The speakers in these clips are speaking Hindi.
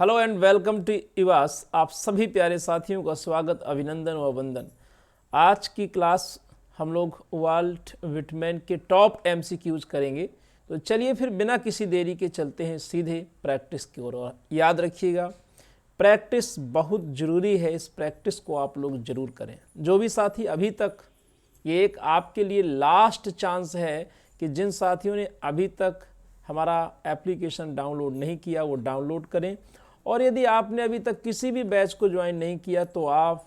हेलो एंड वेलकम टू इवास। आप सभी प्यारे साथियों का स्वागत, अभिनंदन व वंदन। आज की क्लास हम लोग वाल्ट विटमैन के टॉप एमसीक्यूज करेंगे। तो चलिए फिर बिना किसी देरी के चलते हैं सीधे प्रैक्टिस की ओर। और याद रखिएगा, प्रैक्टिस बहुत ज़रूरी है, इस प्रैक्टिस को आप लोग ज़रूर करें। जो भी साथी अभी तक, ये एक आपके लिए लास्ट चांस है कि जिन साथियों ने अभी तक हमारा एप्लीकेशन डाउनलोड नहीं किया वो डाउनलोड करें। और यदि आपने अभी तक किसी भी बैच को ज्वाइन नहीं किया तो आप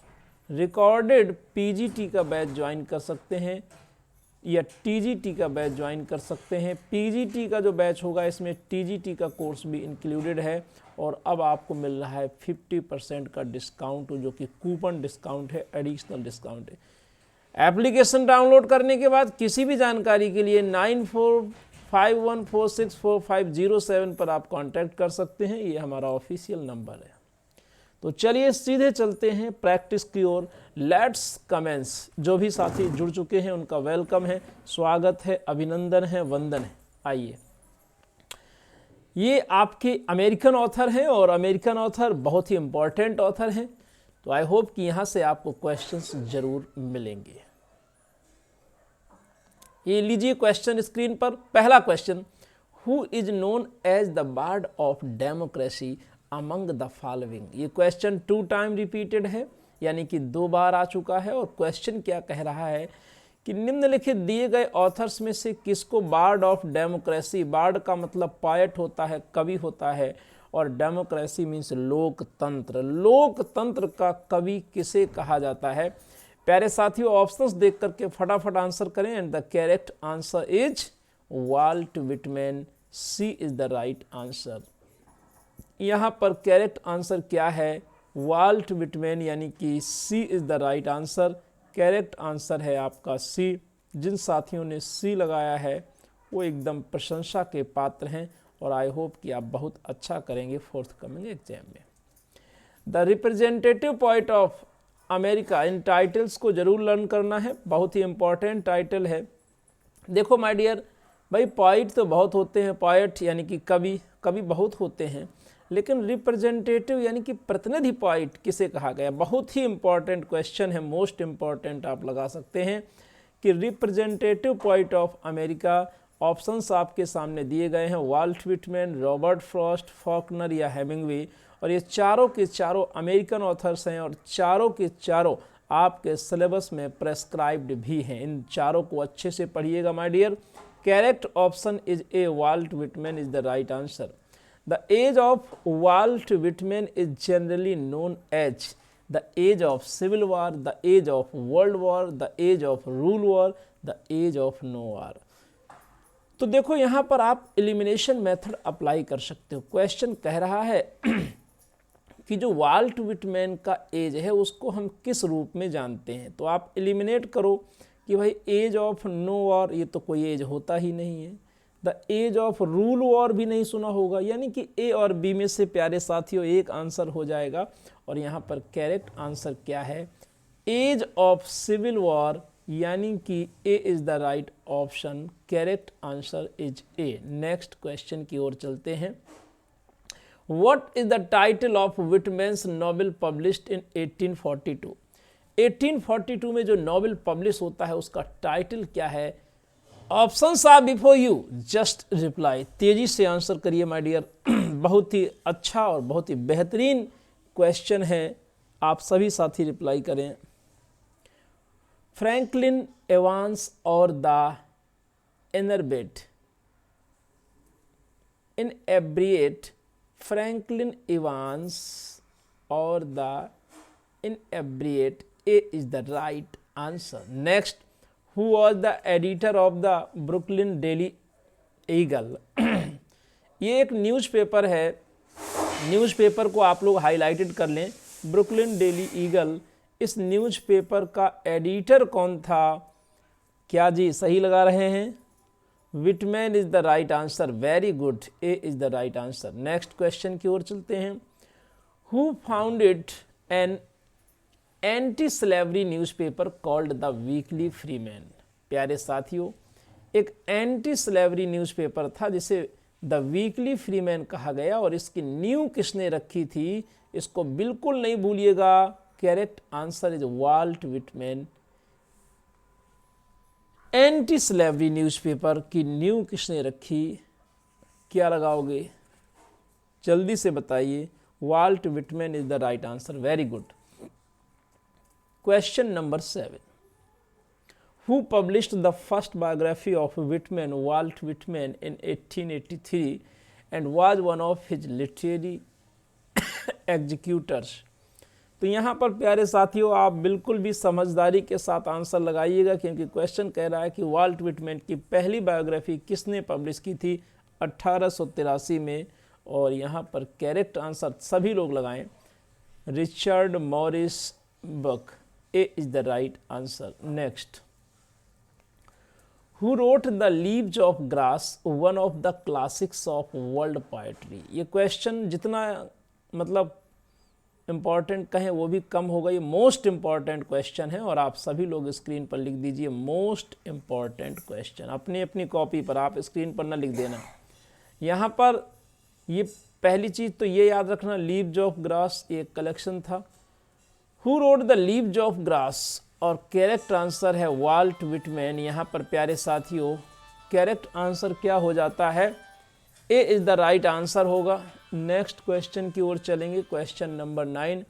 रिकॉर्डेड पीजीटी का बैच ज्वाइन कर सकते हैं या टीजीटी का बैच ज्वाइन कर सकते हैं। पीजीटी का जो बैच होगा इसमें टीजीटी का कोर्स भी इंक्लूडेड है और अब आपको मिल रहा है 50% का डिस्काउंट, जो कि कूपन डिस्काउंट है, एडिशनल डिस्काउंट है। एप्लीकेशन डाउनलोड करने के बाद किसी भी जानकारी के लिए 9451464507 पर आप कांटेक्ट कर सकते हैं। ये हमारा ऑफिशियल नंबर है। तो चलिए सीधे चलते हैं प्रैक्टिस की ओर। Let's commence. जो भी साथी जुड़ चुके हैं उनका वेलकम है, स्वागत है, अभिनंदन है, वंदन है। आइए, ये आपके अमेरिकन ऑथर हैं और अमेरिकन ऑथर बहुत ही इंपॉर्टेंट ऑथर हैं। तो आई होप कि यहाँ से आपको क्वेश्चंस जरूर मिलेंगे। ये लीजिए क्वेश्चन स्क्रीन पर। पहला question, who is known as the bard of democracy among the following. ये क्वेश्चन 2 टाइम रिपीटेड है, यानी कि 2 बार आ चुका है। और क्वेश्चन क्या कह रहा है कि निम्नलिखित दिए गए ऑथर्स में से किसको बार्ड ऑफ डेमोक्रेसी, बार्ड का मतलब पायट होता है, कवि होता है, और डेमोक्रेसी मीन्स लोकतंत्र, लोकतंत्र का कवि किसे कहा जाता है। प्यारे साथियों, ऑप्शंस देख करके फटाफट आंसर करें। And the correct answer is Walt Whitman. C is the right answer. यहाँ पर करेक्ट आंसर क्या है? वाल्ट विटमैन, यानी कि C is the right answer. Correct answer है आपका सी। जिन साथियों ने सी लगाया है वो एकदम प्रशंसा के पात्र हैं और आई होप कि आप बहुत अच्छा करेंगे फोर्थ कमिंग एग्जाम में। The representative poet of America, in titles को जरूर लर्न करना है, बहुत ही इंपॉर्टेंट टाइटल है। देखो माय डियर भाई, पोइट तो बहुत होते हैं, पोएट यानी कि कवि, कवि बहुत होते हैं, लेकिन रिप्रेजेंटेटिव यानी कि प्रतिनिधि पोइट किसे कहा गया? बहुत ही इंपॉर्टेंट क्वेश्चन है, मोस्ट इंपॉर्टेंट आप लगा सकते हैं कि representative poet of America. Options आपके सामने दिए गए हैं, Walt Whitman, Robert Frost, Faulkner या हेमिंगवे। और ये चारों के चारों अमेरिकन ऑथर्स हैं और चारों के चारों आपके सिलेबस में प्रेस्क्राइब्ड भी हैं। इन चारों को अच्छे से पढ़िएगा my dear. Correct option is A, Walt Whitman is the right answer. The age of Walt Whitman is generally known as the age of civil war, the age of world war, the age of rule war, the age of no war. तो देखो यहाँ पर आप एलिमिनेशन मेथड अप्लाई कर सकते हो। क्वेश्चन कह रहा है कि जो वाल्ट विटमैन का एज है उसको हम किस रूप में जानते हैं। तो आप एलिमिनेट करो कि भाई एज ऑफ नो वॉर, ये तो कोई एज होता ही नहीं है। The age of rule war भी नहीं सुना होगा, यानी कि ए और बी में से प्यारे साथियों एक आंसर हो जाएगा। और यहाँ पर करेक्ट आंसर क्या है? एज ऑफ सिविल वॉर, यानी कि A is the right option. Correct answer is A. Next question की ओर चलते हैं। What is the title of Whitman's novel published in 1842? 1842 में जो नॉवेल पब्लिश होता है उसका टाइटल क्या है? Options are before you, just reply. तेजी से आंसर करिए माय डियर। बहुत ही अच्छा और बहुत ही बेहतरीन क्वेश्चन है, आप सभी साथी रिप्लाई करें। फ्रैंकलिन एवांस और the इनरबेट, इनएब्रिएट, Franklin Evans or the inebriate, A is the right answer. Next, who was the editor of the Brooklyn Daily Eagle? ये एक न्यूज़पेपर है, न्यूज़पेपर को आप लोग हाईलाइटेड कर लें। ब्रुकलिन डेली ईगल, इस न्यूज़पेपर का एडिटर कौन था? क्या जी सही लगा रहे हैं? Whitman is the right answer. Very good, A is the right answer. Next question की ओर चलते हैं। Who founded an anti slavery newspaper called the weekly Freeman? प्यारे साथियों, एक एंटी स्लेवरी न्यूज़पेपर था जिसे द वीकली फ्रीमैन कहा गया, और इसकी नींव किसने रखी थी, इसको बिल्कुल नहीं भूलिएगा। Correct answer is Walt Whitman. Anti slavery newspaper की नींव किसने रखी, क्या लगाओगे, जल्दी से बताइए। Walt Whitman is the right answer, very good. Question number 7, who published the first biography of Whitman, Walt Whitman, in 1883 and was one of his literary executors। तो यहाँ पर प्यारे साथियों आप बिल्कुल भी समझदारी के साथ आंसर लगाइएगा, क्योंकि क्वेश्चन कह रहा है कि वाल्ट विटमैन की पहली बायोग्राफी किसने पब्लिश की थी 1883 में, और यहाँ पर करेक्ट आंसर सभी लोग लगाएं, Richard Morris Buck, A is the right answer. Next, Who wrote the Leaves of Grass, one of the classics of world poetry। ये क्वेश्चन जितना मतलब इम्पॉर्टेंट कहें वो भी कम होगा, ये मोस्ट इम्पॉर्टेंट क्वेश्चन है, और आप सभी लोग स्क्रीन पर लिख दीजिए मोस्ट इम्पॉर्टेंट क्वेश्चन अपनी अपनी कॉपी पर, आप स्क्रीन पर ना लिख देना। यहाँ पर ये पहली चीज़ तो ये याद रखना, लीव्स ऑफ ग्रास एक कलेक्शन था। Who wrote the Leaves of Grass, और करेक्ट आंसर है वाल्ट विटमैन। यहाँ पर प्यारे साथियों करेक्ट आंसर क्या हो जाता है, ए इज द राइट आंसर होगा। नेक्स्ट क्वेश्चन की ओर चलेंगे, question number 9,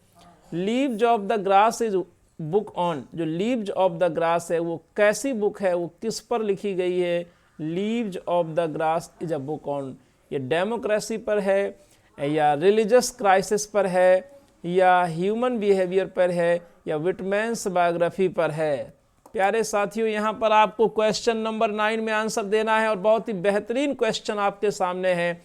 leaves of the grass is book on. जो लीव्स ऑफ द ग्रास है वो कैसी बुक है, वो किस पर लिखी गई है, leaves of the grass is a book on, ये डेमोक्रेसी पर है या रिलीजियस क्राइसिस पर है या ह्यूमन बिहेवियर पर है या विटमैन्स बायोग्राफी पर है। प्यारे साथियों यहाँ पर आपको क्वेश्चन नंबर 9 में आंसर देना है, और बहुत ही बेहतरीन क्वेश्चन आपके सामने है।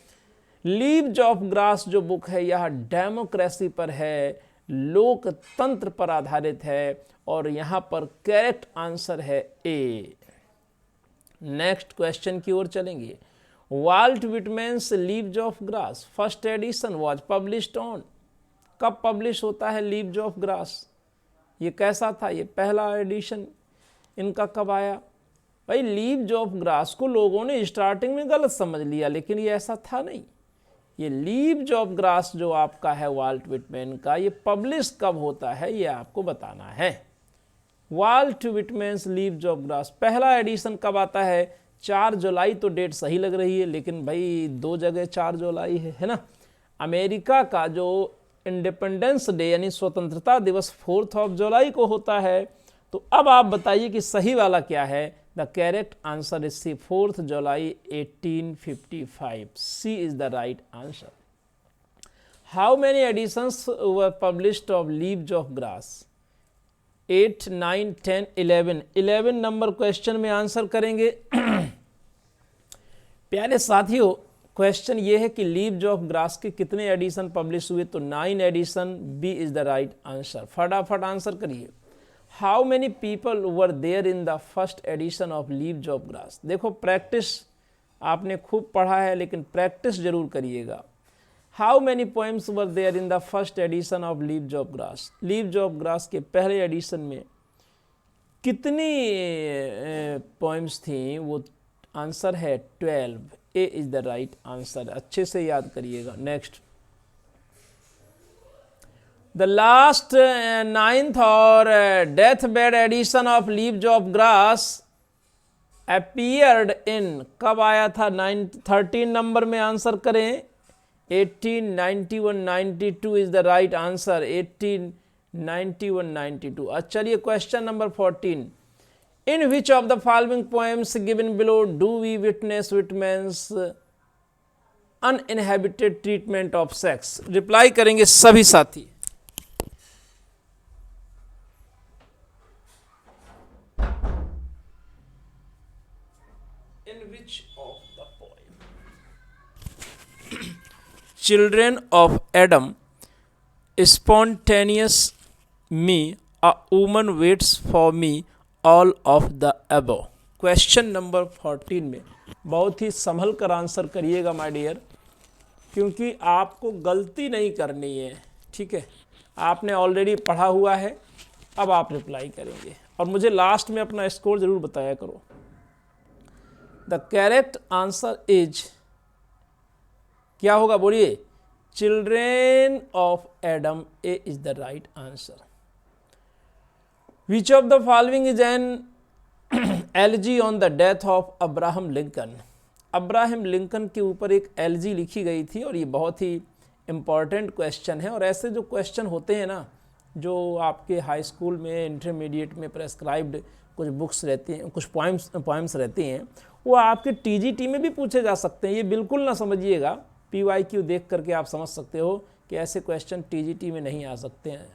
लीव्स ऑफ ग्रास जो बुक है यह डेमोक्रेसी पर है, लोकतंत्र पर आधारित है, और यहाँ पर करेक्ट आंसर है ए। नेक्स्ट क्वेश्चन की ओर चलेंगे, Walt Whitman's Leaves of Grass first edition was published on. कब पब्लिश होता है लीव्स ऑफ ग्रास, ये कैसा था, ये पहला एडिशन इनका कब आया। भाई लीव्स ऑफ ग्रास को लोगों ने स्टार्टिंग में गलत समझ लिया, लेकिन ये ऐसा था नहीं। ये लीव्स ऑफ ग्रास जो आपका है वाल्ट विटमैन का, ये पब्लिश कब होता है ये आपको बताना है। Volt Whitman's Leaves of grass पहला एडिशन कब आता है, 4 जुलाई तो डेट सही लग रही है, लेकिन भाई 2 जगह 4 जुलाई है ना। अमेरिका का जो इंडिपेंडेंस डे यानी स्वतंत्रता दिवस 4 जुलाई को होता है। तो अब आप बताइए कि सही वाला क्या है। The correct answer is C 4 July 1855, C is the right answer. How many editions were published of Leaves of Grass, 8, 9, 10, 11। 11 नंबर क्वेश्चन में आंसर करेंगे। प्यारे साथियों क्वेश्चन ये है कि लीव्स ऑफ ग्रास के कितने एडिशन पब्लिश हुए, तो 9 edition, B is the right answer. फटाफट आंसर करिए। How many people were there in the first edition of Leaves of Grass. देखो प्रैक्टिस आपने खूब पढ़ा है, लेकिन प्रैक्टिस जरूर करिएगा। How many poems were there in the first edition of Leaves of Grass. Leaves of Grass के पहले एडिशन में कितनी पोएम्स थी, वो आंसर है 12, A is the right answer. अच्छे से याद करिएगा। नेक्स्ट, द लास्ट 9th और death bed edition of Leaves of Grass appeared in, कब आया था, 13 नंबर में आंसर करें। 1891, 92 इज द राइट आंसर, 1891, 92। अच्छा चलिए question number 14, In which of the following poems given below do we witness Whitman's uninhibited treatment of sex? Reply करेंगे सभी साथी। In which of the poem? Children of Adam, spontaneous me, a woman waits for me, all of the above. Question number 14 में बहुत ही संभल कर आंसर करिएगा माय डियर, क्योंकि आपको गलती नहीं करनी है, ठीक है। आपने ऑलरेडी पढ़ा हुआ है, अब आप रिप्लाई करेंगे और मुझे लास्ट में अपना स्कोर जरूर बताया करो। द करेक्ट आंसर इज क्या होगा बोलिए? Children of Adam, A is the right answer. Which of the following is an LG on the death of Abraham Lincoln? Abraham Lincoln के ऊपर एक एलजी लिखी गई थी और ये बहुत ही इम्पॉर्टेंट क्वेश्चन है। और ऐसे जो क्वेश्चन होते हैं ना, जो आपके हाई स्कूल में, इंटरमीडिएट में प्रेस्क्राइब्ड कुछ बुक्स रहती हैं, कुछ पॉइम्स रहती हैं, वो आपके टीजीटी में भी पूछे जा सकते हैं। ये बिल्कुल ना समझिएगा, पीवाईक्यू देख करके आप समझ सकते हो कि ऐसे क्वेश्चन टीजीटी में नहीं आ सकते हैं।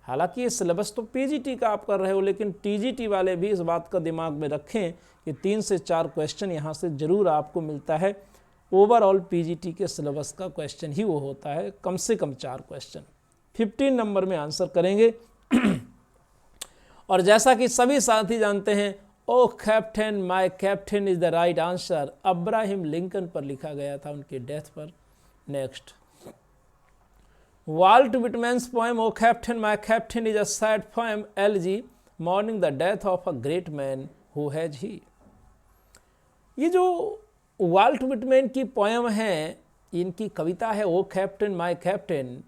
हालांकि ये सिलेबस तो पीजीटी का आप कर रहे हो, लेकिन टीजीटी वाले भी इस बात का दिमाग में रखें कि 3 से 4 क्वेश्चन यहाँ से जरूर आपको मिलता है। ओवरऑल पीजीटी के सिलेबस का क्वेश्चन ही वो होता है, कम से कम 4 क्वेश्चन 15 नंबर में आंसर करेंगे। और जैसा कि सभी साथी जानते हैं, O Captain my Captain is the right answer Abraham Lincoln पर लिखा गया था, उनके डेथ पर। Next, Walt Whitman's poem O Captain my Captain is a sad poem elegy mourning the death of a great man who has he. ये जो वाल्ट विटमैन की पोएम है, इनकी कविता है ओ कैप्टन माय कैप्टन,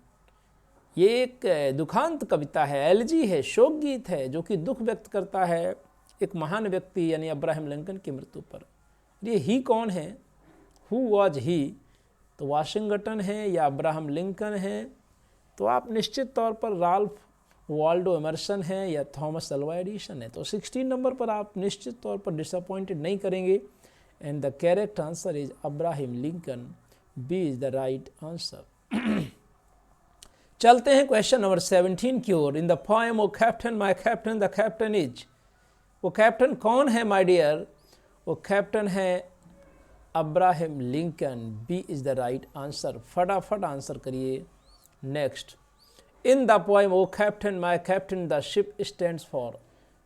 ये एक दुखांत कविता है, एलजी है, शोक गीत है, जो कि दुख व्यक्त करता है एक महान व्यक्ति यानी अब्राहम लिंकन की मृत्यु पर। ये ही कौन है? Who was he? तो वाशिंगटन है या अब्राहम लिंकन है? तो आप निश्चित तौर पर राल्फ वाल्डो एमर्सन है या थॉमस अल्वा एडिसन है। तो 16 नंबर पर आप निश्चित तौर पर डिसअपॉइंटेड नहीं करेंगे। And the correct answer is Abraham Lincoln, B is the right answer. चलते हैं क्वेश्चन नंबर 17 की ओर। In the poem O Captain my Captain the captain is, वो कैप्टन कौन है माय डियर? वो कैप्टन है Abraham Lincoln, B is the right answer. फटाफट आंसर करिए। Next, in the poem O Captain my Captain the ship stands for,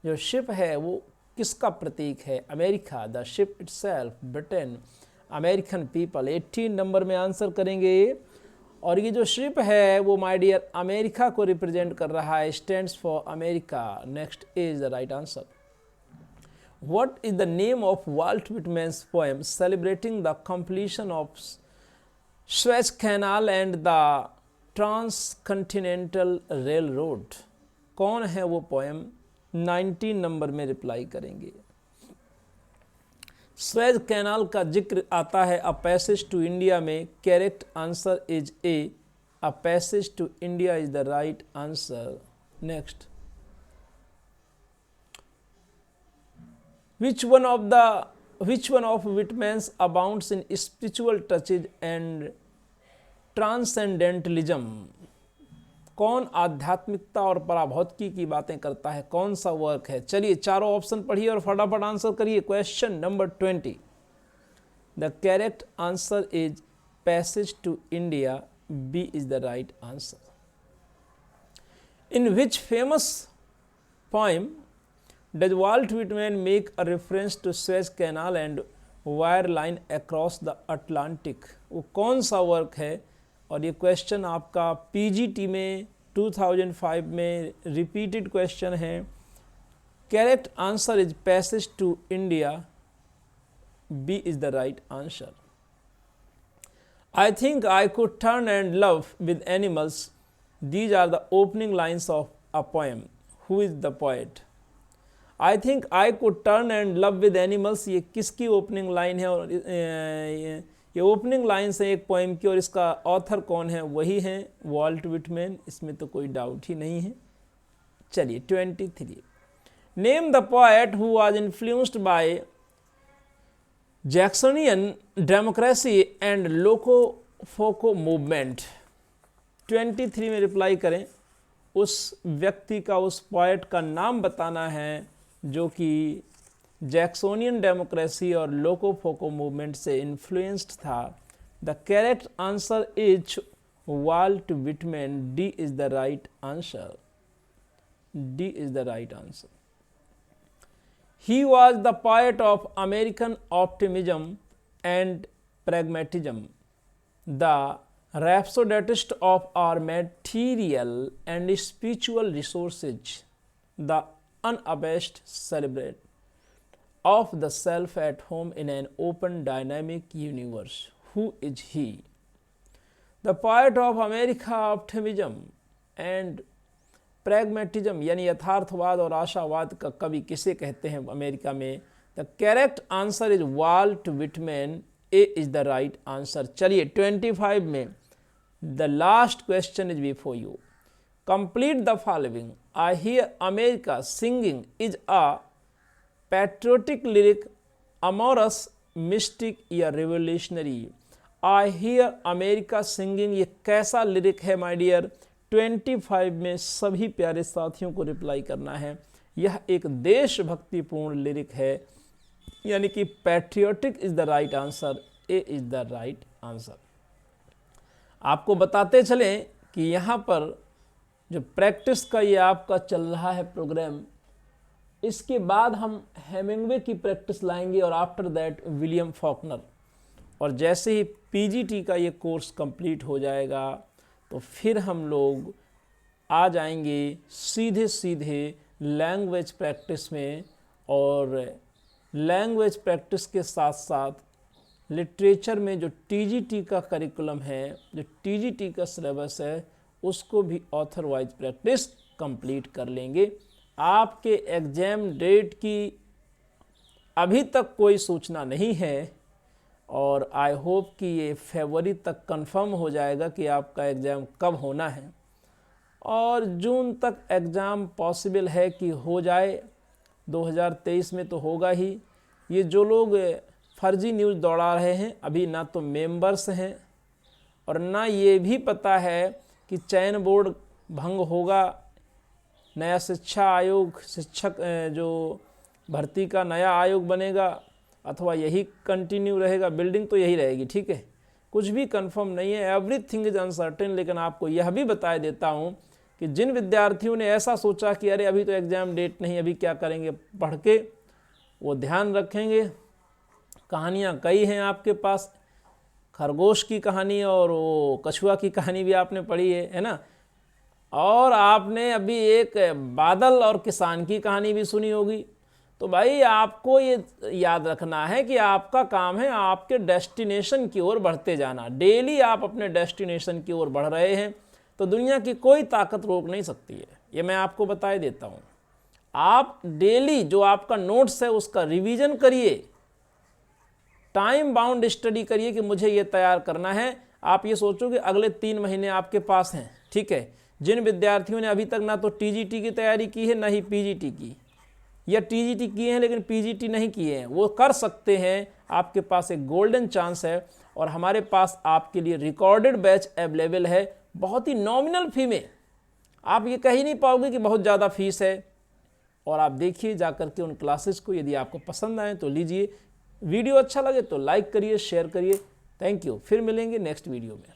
जो शिप है वो किसका प्रतीक है? America, the ship itself, Britain, American people. 18 number में आंसर करेंगे। और ये जो शिप है वो माय डियर अमेरिका को रिप्रेजेंट कर रहा है, stands for America. Next is the right answer. What is the name of Walt Whitman's poem celebrating the completion of Suez Canal and the transcontinental railroad? कौन है वो पोएम? 19 नंबर में रिप्लाई करेंगे। स्वेज कैनाल का जिक्र आता है अ पैसेज टू इंडिया में। Correct answer is A, a Passage to India is the right answer. Next, which one of Whitman's abounds in spiritual touches and transcendentalism? कौन आध्यात्मिकता और पराभौतिकी की बातें करता है? कौन सा वर्क है? चलिए चारों ऑप्शन पढ़िए और फटाफट आंसर करिए। Question number 20, the correct answer is Passage to India, B is the right answer. In which famous poem does Walt Whitman make a reference to Suez Canal and wire line across the Atlantic? वो कौन सा वर्क है? और ये क्वेश्चन आपका पीजीटी में 2005 में रिपीटेड क्वेश्चन है। Correct answer is Passage to India, B is the right answer. I think I could turn and love with animals. These are the opening lines of a poem. Who is the poet? I think I could turn and love with animals, ये किसकी ओपनिंग लाइन है? और ये ओपनिंग लाइन्स है एक पोएम की, और इसका ऑथर कौन है? वही हैं वाल्ट विटमैन, इसमें तो कोई डाउट ही नहीं है। चलिए 23, name the poet who was influenced by Jacksonian democracy and Locofoco movement. 23 में रिप्लाई करें। उस व्यक्ति का, उस पोएट का नाम बताना है जो कि जैक्सोनियन डेमोक्रेसी और लोकोफोको मूवमेंट से इन्फ्लुएंस्ड था। The correct answer is Walt Whitman, D is the right answer. D is the right answer. He was the poet of American optimism and pragmatism, the rhapsodist of our material and spiritual resources, the unabashed celebrate of the self at home in an open dynamic universe. Who is he? The poet of America optimism and pragmatism, यानी यथार्थवाद और आशावाद का कवि किसे कहते हैं अमेरिका में? The correct answer is Walt Whitman, A is the right answer. चलिए 25 में the last question is before you. Complete the following. I hear America singing is a patriotic lyric, amorous, mystic या revolutionary. I hear America singing ये कैसा लिरिक है माय डियर? 25 में सभी प्यारे साथियों को रिप्लाई करना है। यह एक देशभक्तिपूर्ण लिरिक है, यानी कि patriotic is the right answer, A is the right answer. आपको बताते चलें कि यहाँ पर जो प्रैक्टिस का ये आपका चल रहा है प्रोग्राम, इसके बाद हम हेमिंग्वे की प्रैक्टिस लाएंगे और आफ्टर दैट विलियम फॉकनर। और जैसे ही पीजीटी का ये कोर्स कंप्लीट हो जाएगा तो फिर हम लोग आ जाएंगे सीधे सीधे लैंग्वेज प्रैक्टिस में, और लैंग्वेज प्रैक्टिस के साथ साथ लिटरेचर में जो टीजीटी का करिकुलम है, जो टीजीटी का सिलेबस है, उसको भी ऑथर वाइज प्रैक्टिस कंप्लीट कर लेंगे। आपके एग्ज़ाम डेट की अभी तक कोई सूचना नहीं है, और आई होप कि ये फरवरी तक कंफर्म हो जाएगा कि आपका एग्ज़ाम कब होना है, और जून तक एग्ज़ाम पॉसिबल है कि हो जाए। 2023 में तो होगा ही। ये जो लोग फर्जी न्यूज़ दौड़ा रहे हैं, अभी ना तो मेंबर्स हैं और ना ये भी पता है कि चयन बोर्ड भंग होगा, नया शिक्षा आयोग, शिक्षक जो भर्ती का नया आयोग बनेगा, अथवा यही कंटिन्यू रहेगा, बिल्डिंग तो यही रहेगी, ठीक है। कुछ भी कंफर्म नहीं है, एवरीथिंग इज अनसर्टेन। लेकिन आपको यह भी बता देता हूँ कि जिन विद्यार्थियों ने ऐसा सोचा कि अरे अभी तो एग्ज़ाम डेट नहीं, अभी क्या करेंगे पढ़ के, वो ध्यान रखेंगे। कहानियाँ कई हैं आपके पास, खरगोश की कहानी और वो कछुआ की कहानी भी आपने पढ़ी है ना, और आपने अभी एक बादल और किसान की कहानी भी सुनी होगी। तो भाई आपको ये याद रखना है कि आपका काम है आपके डेस्टिनेशन की ओर बढ़ते जाना। डेली आप अपने डेस्टिनेशन की ओर बढ़ रहे हैं तो दुनिया की कोई ताकत रोक नहीं सकती है, ये मैं आपको बता देता हूँ। आप डेली जो आपका नोट्स है उसका रिवीजन करिए, टाइम बाउंड स्टडी करिए कि मुझे ये तैयार करना है। आप ये सोचो कि अगले 3 महीने आपके पास हैं, ठीक है। जिन विद्यार्थियों ने अभी तक ना तो टीजीटी की तैयारी की है ना ही पीजीटी की, या टीजीटी किए हैं लेकिन पीजीटी नहीं किए हैं, वो कर सकते हैं। आपके पास एक गोल्डन चांस है, और हमारे पास आपके लिए रिकॉर्डेड बैच अवेलेबल है, बहुत ही नॉमिनल फी में। आप ये कह ही नहीं पाओगे कि बहुत ज़्यादा फीस है। और आप देखिए जा कर के उन क्लासेस को, यदि आपको पसंद आए तो लीजिए। वीडियो अच्छा लगे तो लाइक करिए, शेयर करिए। Thank you. फिर मिलेंगे नेक्स्ट वीडियो में।